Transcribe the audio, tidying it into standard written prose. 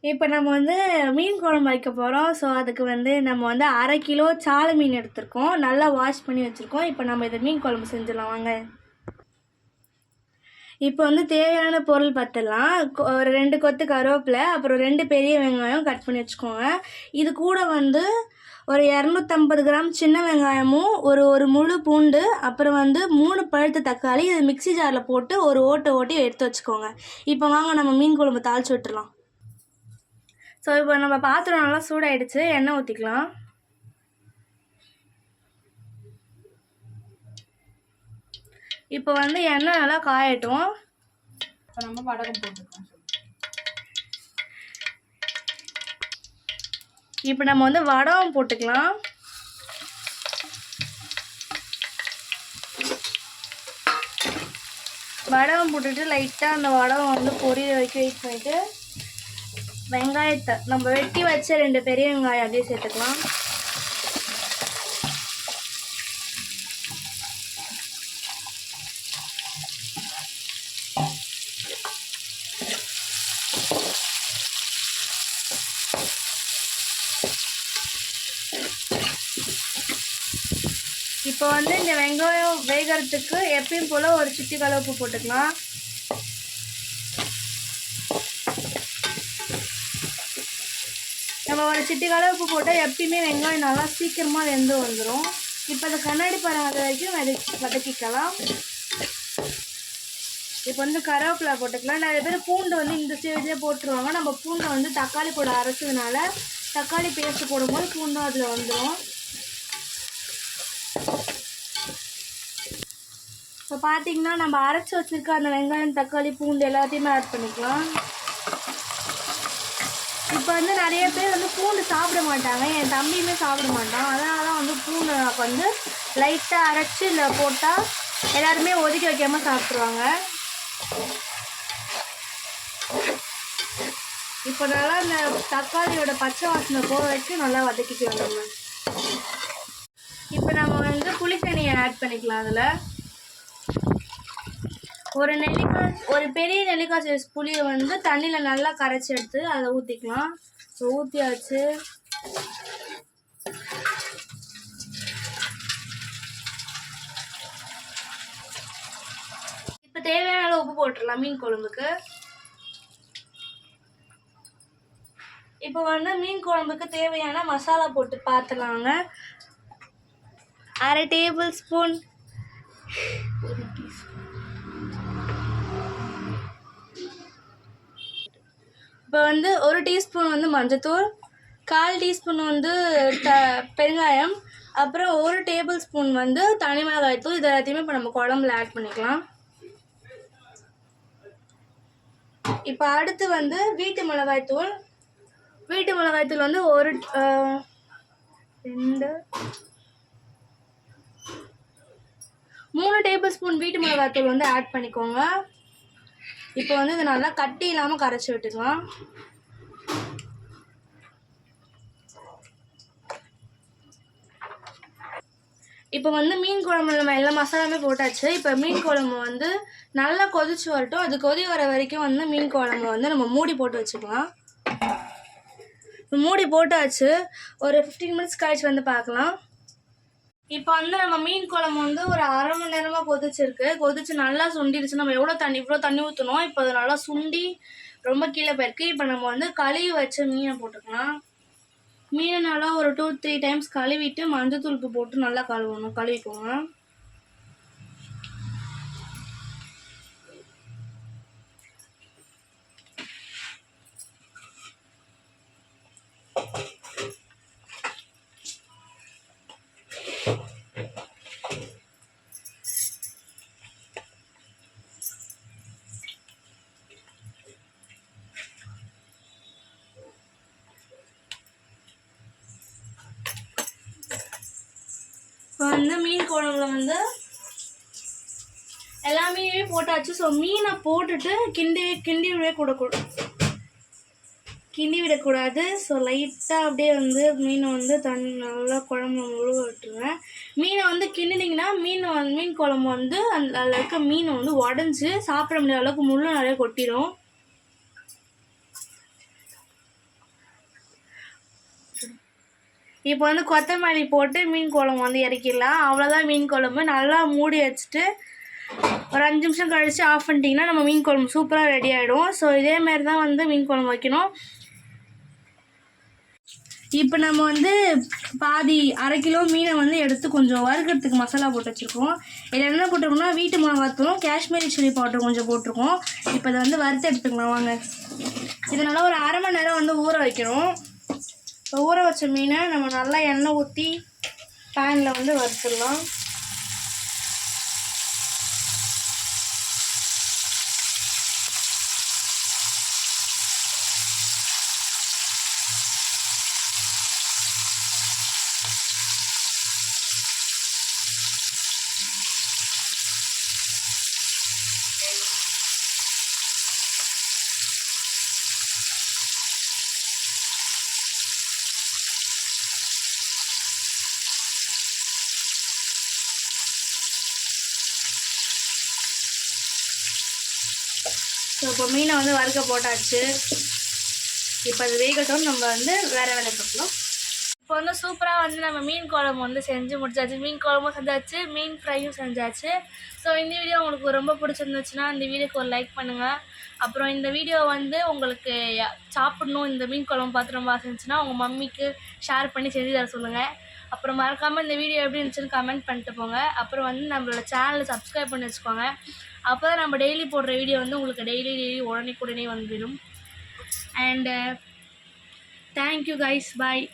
இப்போ நம்ம வந்து மீன் குழம்பு வைக்க போகிறோம். ஸோ அதுக்கு வந்து நம்ம வந்து 1/2 கிலோ சால மீன் எடுத்திருக்கோம். நல்லா வாஷ் பண்ணி வச்சுருக்கோம். இப்போ நம்ம இதை மீன் குழம்பு செஞ்சிடலாம் வாங்க. இப்போ வந்து தேவையான பொருள் பார்த்துடலாம். ஒரு 2 கொத்து கருவேப்பிலை, அப்புறம் 2 பெரிய வெங்காயம் கட் பண்ணி வச்சுக்கோங்க. இது கூட வந்து ஒரு 250 கிராம் சின்ன வெங்காயமும் ஒரு முழு பூண்டு, அப்புறம் வந்து 3 பழுத்த தக்காளி, இது மிக்சி ஜாரில் போட்டு ஒரு ஓட்டி எடுத்து வச்சுக்கோங்க. இப்போ வாங்க நம்ம மீன் குழம்பு தாளித்து விட்டுடலாம். ஸோ இப்போ நம்ம பாத்திரம் நல்லா சூடாயிடுச்சு. எண்ணெய் ஊற்றிக்கலாம். இப்போ வந்து எண்ணெய் நல்லா காயட்டும். இப்போ நம்ம வடகம் போட்டுக்கலாம். இப்போ நம்ம வந்து வடகம் போட்டுக்கலாம். வடகம் போட்டுட்டு லைட்டாக அந்த வடகம் வந்து பொரிய வரைக்கும் வெயிட் பண்ணிவிட்டு வெங்காயத்தை நம்ம வெட்டி வச்ச 2 பெரிய வெங்காயம் அப்படியே சேர்த்துக்கலாம். இப்போ வந்து இந்த வெங்காயம் வேகிறதுக்கு எப்பயும் போல் ஒரு சிட்டிக்கால் உப்பு போட்டுக்கலாம். நம்ம ஒரு சிட்டிக்கால் உப்பு போட்டால் எப்பயுமே வெங்காயம் நல்லா சீக்கிரமாக வெந்து வந்துடும். இப்போ அந்த கண்ணாடி பழம் வர வரைக்கும் வதக்கிக்கலாம். இப்போ வந்து கருவேப்பிலை போட்டுக்கலாம். நிறைய பேர் பூண்டு வந்து இந்த ஸ்டேஜ்லேயே போட்டுருவாங்க. நம்ம பூண்டை வந்து தக்காளி போட அரைச்சதுனால தக்காளி பேஸ்ட் போடும்போது பூண்டும் அதில் வந்துடும். இப்போ பார்த்தீங்கன்னா நம்ம அரைச்சி வச்சுருக்க அந்த வெங்காயம் தக்காளி பூண்டு எல்லாத்தையுமே ஆட் பண்ணிக்கலாம். இப்போ வந்து நிறைய பேர் வந்து பூண்டு சாப்பிட மாட்டாங்க. என் தம்பியுமே சாப்பிட மாட்டான். அதனால தான் வந்து பூண்டு வந்து லைட்டாக அரைச்சி இல்லை போட்டால் எல்லாருமே ஒதுக்கி வைக்காமல் சாப்பிட்ருவாங்க. இப்போ நல்லா இந்த தக்காளியோட பச்சை வாசனை போக வரைக்கும் நல்லா வதக்கிக்கலாம் நம்ம. இப்போ நம்ம வந்து புளித்தண்ணியை ஆட் பண்ணிக்கலாம். அதில் ஒரு பெரிய நெல்லிக்காய் சைஸ் புளியை வந்து தண்ணியில் நல்லா கரைச்சி எடுத்து அதை ஊற்றிக்கலாம். ஸோ ஊற்றியாச்சு. இப்போ தேவையான அளவு உப்பு போட்டுடலாம் மீன் குழம்புக்கு. இப்போ வந்து மீன் குழம்புக்கு தேவையான மசாலா போட்டு பார்த்துலாங்க. 1/2 டேபிள் ஸ்பூன், இப்போ வந்து 1 டீஸ்பூன் வந்து மஞ்சத்தூள், 1/4 டீஸ்பூன் வந்து பெருங்காயம், அப்புறம் 1 டேபிள் ஸ்பூன் வந்து தனி மிளகாய் தூள். இது எல்லாத்தையுமே இப்போ நம்ம குழம்புல ஆட் பண்ணிக்கலாம். இப்போ அடுத்து வந்து வீட்டு மிளகாய் தூள் வந்து 3 டேபிள் ஸ்பூன் வீட்டு மிளகாய் தூள் வந்து ஆட் பண்ணிக்கோங்க. இப்போ வந்து இதை நல்லா கட்டி இல்லாமல் கரைச்சி விட்டுக்கலாம். இப்போ வந்து மீன் குழம்புல நம்ம எல்லா மசாலாமே போட்டாச்சு. இப்போ மீன் குழம்பு வந்து நல்லா கொதிச்சு வரட்டும். அது கொதி வர வரைக்கும் வந்து மீன் குழம்பு வந்து நம்ம மூடி போட்டு வச்சுக்கலாம். மூடி போட்டாச்சு. ஒரு 15 மினிட்ஸ் கழிச்சு வந்து பார்க்கலாம். இப்போ வந்து நம்ம மீன் குழம்பு வந்து ஒரு 1/2 மணி நேரமாக கொதிச்சு நல்லா சுண்டிடுச்சு. நம்ம இவ்வளோ தண்ணி ஊற்றணும். இப்போ அது நல்லா சுண்டி ரொம்ப கீழே போயிருக்கு. இப்போ நம்ம வந்து கழுவி வச்ச மீனை போட்டுக்கலாம். மீனை நல்லா ஒரு 2-3 டைம்ஸ் கழுவிட்டு மஞ்சள் உப்பு போட்டு நல்லா கழுவிக்கோங்க. இப்போ வந்து மீன் குழம்புல வந்து எல்லா மீனையுமே போட்டாச்சு. ஸோ மீனை போட்டுட்டு கிண்டி விடக்கூடாது. ஸோ லைட்டாக அப்படியே வந்து மீனை வந்து நல்லா குழம்பு முழுவ விட்டுருவேன். மீனை வந்து கிண்டினீங்கன்னா மீன் குழம்பு வந்து அதில் இருக்க மீனை வந்து உடஞ்சி சாப்பிட முடியாத அளவுக்கு முள்ளு நிறைய கொட்டிடும். இப்போ வந்து கொத்தமல்லி போட்டு மீன் குழம்பு வந்து இறக்கிடலாம். அவ்வளோதான் மீன் குழம்பு. நல்லா மூடி வச்சுட்டு ஒரு 5 நிமிஷம் கழித்து ஆஃப் பண்ணிட்டிங்கன்னா நம்ம மீன் குழம்பு சூப்பராக ரெடி ஆகிடும். ஸோ இதேமாரி தான் வந்து மீன் குழம்பு வைக்கணும். இப்போ நம்ம வந்து பாதி 1/2 கிலோ மீனை வந்து எடுத்து கொஞ்சம் வறுக்கிறதுக்கு மசாலா போட்டு வச்சுருக்கோம். இதில் என்ன போட்டிருக்கோம்னா வீட்டு மிளகாத்தூளும் காஷ்மீரி சில்லி பவுடர் கொஞ்சம் போட்டிருக்கோம். இப்போ இதை வந்து வறுத்து எடுத்துக்கலாம் வாங்க. இதனால் ஒரு 1/2 மணி நேரம் வந்து ஊற வைக்கணும். இப்போ ஊற வச்ச மீனை நம்ம நல்லா எண்ணெய் ஊற்றி பேனில் வந்து வறுத்துடலாம். ஸோ இப்போ மீனை வந்து வறுக்க போட்டாச்சு. இப்போ அது வேகட்டும், நம்ம வந்து வேறு வேலை பார்க்கலாம். இப்போ வந்து சூப்பராக வந்து நம்ம மீன் குழம்பு வந்து செஞ்சு முடிச்சாச்சு. மீன் குழம்பும் செஞ்சாச்சு, மீன் ஃப்ரையும் செஞ்சாச்சு. ஸோ இந்த வீடியோ உங்களுக்கு ரொம்ப பிடிச்சிருந்துச்சுன்னா இந்த வீடியோக்கு ஒரு லைக் பண்ணுங்கள். அப்புறம் இந்த வீடியோ வந்து உங்களுக்கு சாப்பிடணும், இந்த மீன் குழம்பு பார்த்து ரொம்ப ஆசைச்சுன்னா உங்கள் மம்மிக்கு ஷேர் பண்ணி செஞ்சு தர சொல்லுங்கள். அப்புறம் மறக்காமல் இந்த வீடியோ எப்படி இருந்துச்சுன்னு கமெண்ட் பண்ணிட்டு போங்க. அப்புறம் வந்து நம்மளோட சேனலை சப்ஸ்கிரைப் பண்ணி வச்சுக்கோங்க. அப்போ தான் நம்ம டெய்லி போடுற வீடியோ வந்து உங்களுக்கு டெய்லி உடனே வந்துடும். And thank you guys, bye.